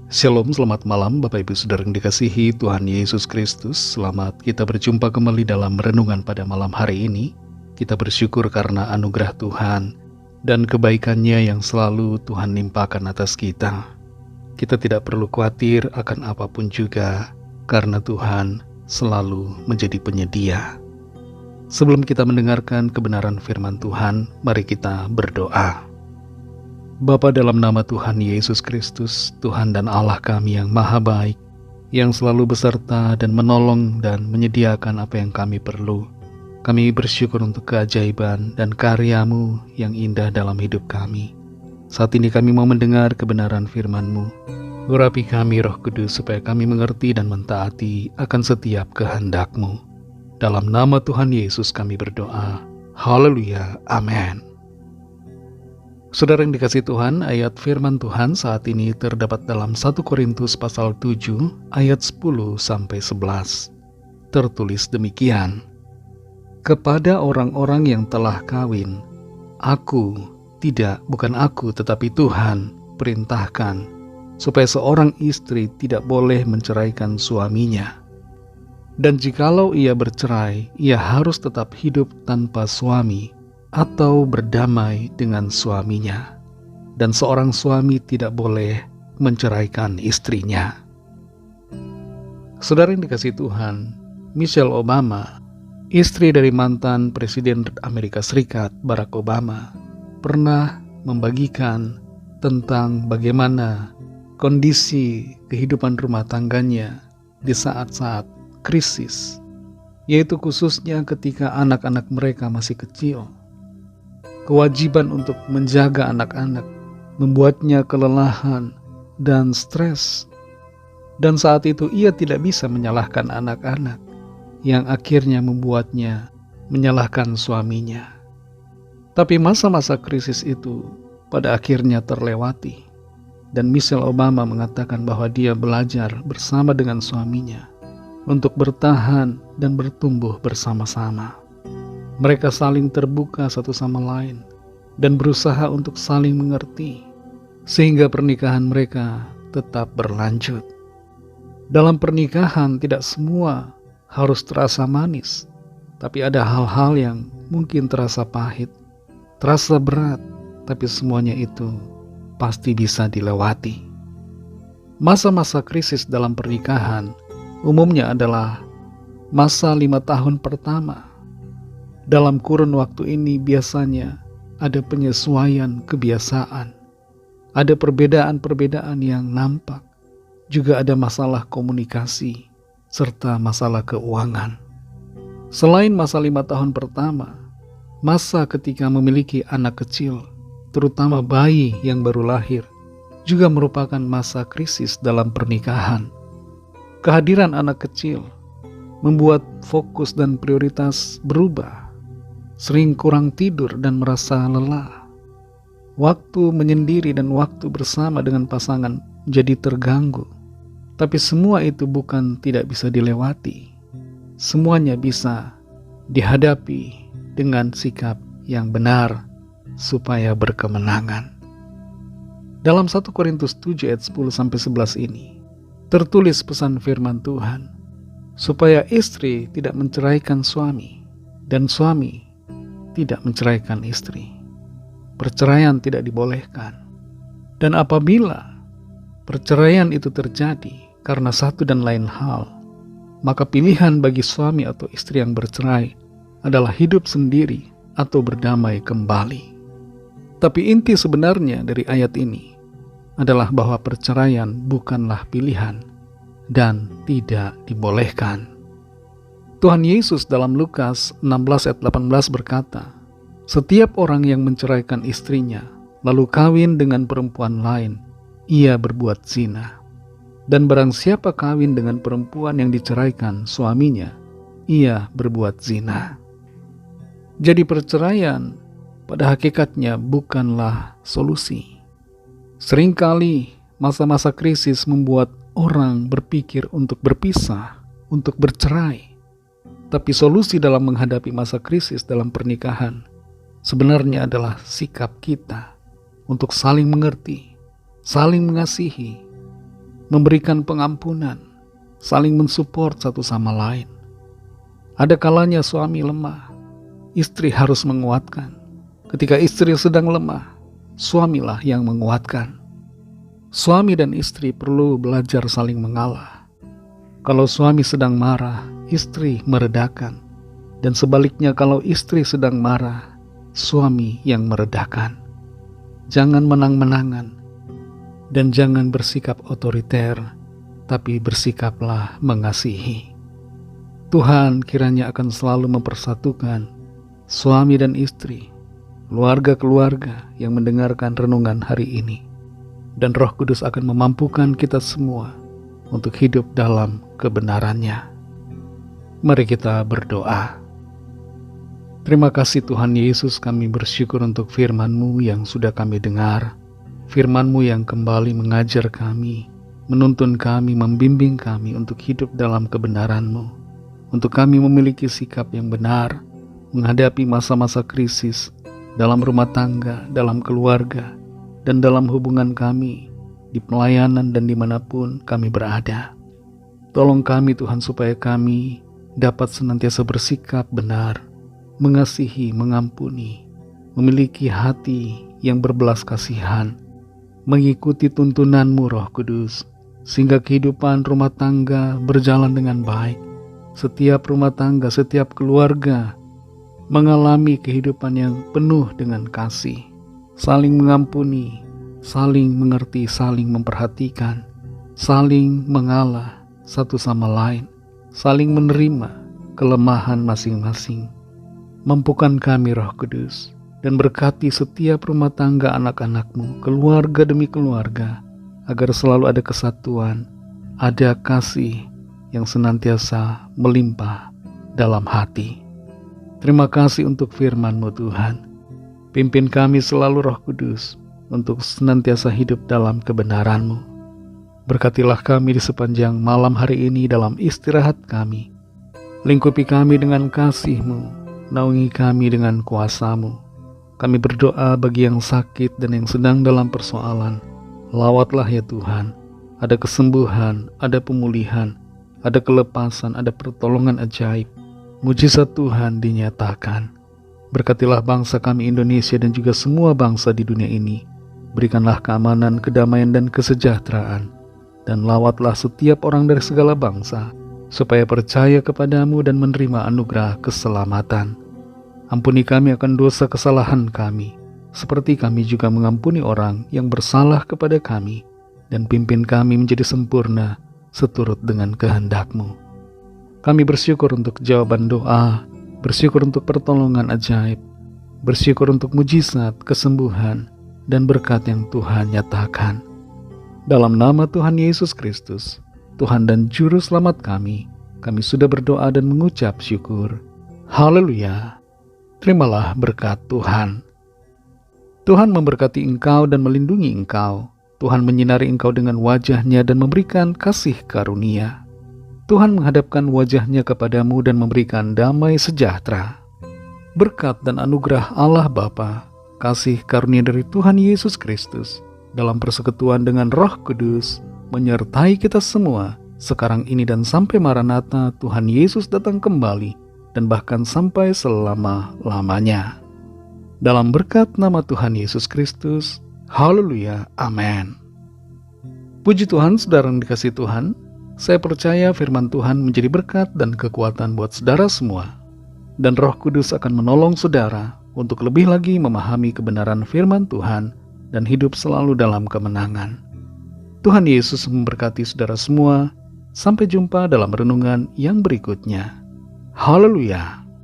Shalom, selamat malam Bapak Ibu Saudara yang dikasihi Tuhan Yesus Kristus. Selamat kita berjumpa kembali dalam renungan pada malam hari ini. Kita bersyukur karena anugerah Tuhan dan kebaikannya yang selalu Tuhan limpahkan atas kita. Kita tidak perlu khawatir akan apapun juga, karena Tuhan selalu menjadi penyedia. Sebelum kita mendengarkan kebenaran firman Tuhan, mari kita berdoa. Bapa, dalam nama Tuhan Yesus Kristus, Tuhan dan Allah kami yang maha baik, yang selalu beserta dan menolong dan menyediakan apa yang kami perlu. Kami bersyukur untuk keajaiban dan karya-Mu yang indah dalam hidup kami. Saat ini kami mau mendengar kebenaran firman-Mu. Urapi kami Roh Kudus supaya kami mengerti dan mentaati akan setiap kehendak-Mu. Dalam nama Tuhan Yesus kami berdoa. Haleluya. Amin. Saudara yang dikasihi Tuhan, ayat firman Tuhan saat ini terdapat dalam 1 Korintus pasal 7 ayat 10-11. Tertulis demikian. Kepada orang-orang yang telah kawin, bukan aku tetapi Tuhan perintahkan, supaya seorang istri tidak boleh menceraikan suaminya. Dan jikalau ia bercerai, ia harus tetap hidup tanpa suami, atau berdamai dengan suaminya, dan seorang suami tidak boleh menceraikan istrinya. Saudara yang dikasihi Tuhan, Michelle Obama, istri dari mantan Presiden Amerika Serikat Barack Obama, pernah membagikan tentang bagaimana kondisi kehidupan rumah tangganya di saat-saat krisis, yaitu khususnya ketika anak-anak mereka masih kecil. Kewajiban untuk menjaga anak-anak membuatnya kelelahan dan stres. Dan saat itu ia tidak bisa menyalahkan anak-anak, yang akhirnya membuatnya menyalahkan suaminya. Tapi masa-masa krisis itu pada akhirnya terlewati. Dan Michelle Obama mengatakan bahwa dia belajar bersama dengan suaminya untuk bertahan dan bertumbuh bersama-sama. Mereka saling terbuka satu sama lain dan berusaha untuk saling mengerti, sehingga pernikahan mereka tetap berlanjut. Dalam pernikahan tidak semua harus terasa manis, tapi ada hal-hal yang mungkin terasa pahit, terasa berat, tapi semuanya itu pasti bisa dilewati. Masa-masa krisis dalam pernikahan umumnya adalah masa 5 tahun pertama. Dalam kurun waktu ini biasanya ada penyesuaian kebiasaan, ada perbedaan-perbedaan yang nampak, juga ada masalah komunikasi, serta masalah keuangan. Selain masa 5 tahun pertama, masa ketika memiliki anak kecil, terutama bayi yang baru lahir, juga merupakan masa krisis dalam pernikahan. Kehadiran anak kecil membuat fokus dan prioritas berubah. Sering kurang tidur dan merasa lelah. Waktu menyendiri dan waktu bersama dengan pasangan jadi terganggu. Tapi semua itu bukan tidak bisa dilewati. Semuanya bisa dihadapi dengan sikap yang benar supaya berkemenangan. Dalam 1 Korintus 7 ayat 10-11 ini tertulis pesan firman Tuhan, supaya istri tidak menceraikan suami dan suami tidak menceraikan istri. Perceraian tidak dibolehkan. Dan apabila perceraian itu terjadi karena satu dan lain hal, maka pilihan bagi suami atau istri yang bercerai adalah hidup sendiri atau berdamai kembali. Tapi inti sebenarnya dari ayat ini adalah bahwa perceraian bukanlah pilihan dan tidak dibolehkan. Tuhan Yesus dalam Lukas 16 ayat 18 berkata, setiap orang yang menceraikan istrinya lalu kawin dengan perempuan lain, ia berbuat zina. Dan barang siapa kawin dengan perempuan yang diceraikan suaminya, ia berbuat zina. Jadi perceraian pada hakikatnya bukanlah solusi. Seringkali masa-masa krisis membuat orang berpikir untuk berpisah, untuk bercerai. Tapi solusi dalam menghadapi masa krisis dalam pernikahan sebenarnya adalah sikap kita untuk saling mengerti, saling mengasihi, memberikan pengampunan, saling mensupport satu sama lain. Ada kalanya suami lemah, istri harus menguatkan. Ketika istri sedang lemah, suamilah yang menguatkan. Suami dan istri perlu belajar saling mengalah. Kalau suami sedang marah, istri meredakan. Dan sebaliknya kalau istri sedang marah, suami yang meredakan. Jangan menang-menangan dan jangan bersikap otoriter, tapi bersikaplah mengasihi. Tuhan kiranya akan selalu mempersatukan suami dan istri, keluarga-keluarga yang mendengarkan renungan hari ini. Dan Roh Kudus akan memampukan kita semua untuk hidup dalam kebenarannya. Mari kita berdoa. Terima kasih Tuhan Yesus, kami bersyukur untuk firman-Mu yang sudah kami dengar. Firman-Mu yang kembali mengajar kami, menuntun kami, membimbing kami untuk hidup dalam kebenaran-Mu. Untuk kami memiliki sikap yang benar, menghadapi masa-masa krisis dalam rumah tangga, dalam keluarga, dan dalam hubungan kami, di pelayanan dan dimanapun kami berada. Tolong kami Tuhan supaya kami dapat senantiasa bersikap benar, mengasihi, mengampuni, memiliki hati yang berbelas kasihan, mengikuti tuntunan-Mu Roh Kudus, sehingga kehidupan rumah tangga berjalan dengan baik. Setiap rumah tangga, setiap keluarga mengalami kehidupan yang penuh dengan kasih, saling mengampuni, saling mengerti, saling memperhatikan, saling mengalah satu sama lain, saling menerima kelemahan masing-masing. Mampukan kami Roh Kudus, dan berkati setiap rumah tangga anak-anak-Mu, keluarga demi keluarga, agar selalu ada kesatuan, ada kasih yang senantiasa melimpah dalam hati. Terima kasih untuk firman-Mu Tuhan. Pimpin kami selalu Roh Kudus untuk senantiasa hidup dalam kebenaran-Mu. Berkatilah kami di sepanjang malam hari ini dalam istirahat kami. Lingkupi kami dengan kasih-Mu, naungi kami dengan kuasa-Mu. Kami berdoa bagi yang sakit dan yang sedang dalam persoalan. Lawatlah ya Tuhan, ada kesembuhan, ada pemulihan, ada kelepasan, ada pertolongan ajaib. Mujizat Tuhan dinyatakan. Berkatilah bangsa kami Indonesia dan juga semua bangsa di dunia ini. Berikanlah keamanan, kedamaian, dan kesejahteraan. Dan lawatlah setiap orang dari segala bangsa, supaya percaya kepadamu dan menerima anugerah keselamatan. Ampuni kami akan dosa kesalahan kami, seperti kami juga mengampuni orang yang bersalah kepada kami, dan pimpin kami menjadi sempurna seturut dengan kehendak-Mu. Kami bersyukur untuk jawaban doa, bersyukur untuk pertolongan ajaib, bersyukur untuk mujizat, kesembuhan, dan berkat yang Tuhan nyatakan. Dalam nama Tuhan Yesus Kristus, Tuhan dan Juru Selamat kami sudah berdoa dan mengucap syukur. Haleluya. Terimalah berkat Tuhan. Tuhan memberkati engkau dan melindungi engkau. Tuhan menyinari engkau dengan wajah-Nya dan memberikan kasih karunia. Tuhan menghadapkan wajah-Nya kepadamu dan memberikan damai sejahtera. Berkat dan anugerah Allah Bapa, kasih karunia dari Tuhan Yesus Kristus, dalam persekutuan dengan Roh Kudus, menyertai kita semua, sekarang ini dan sampai Maranatha Tuhan Yesus datang kembali, dan bahkan sampai selama-lamanya. Dalam berkat nama Tuhan Yesus Kristus, haleluya, amin. Puji Tuhan, saudara yang dikasihi Tuhan, saya percaya firman Tuhan menjadi berkat dan kekuatan buat saudara semua. Dan Roh Kudus akan menolong saudara untuk lebih lagi memahami kebenaran firman Tuhan dan hidup selalu dalam kemenangan. Tuhan Yesus memberkati saudara semua. Sampai jumpa dalam renungan yang berikutnya. Haleluya.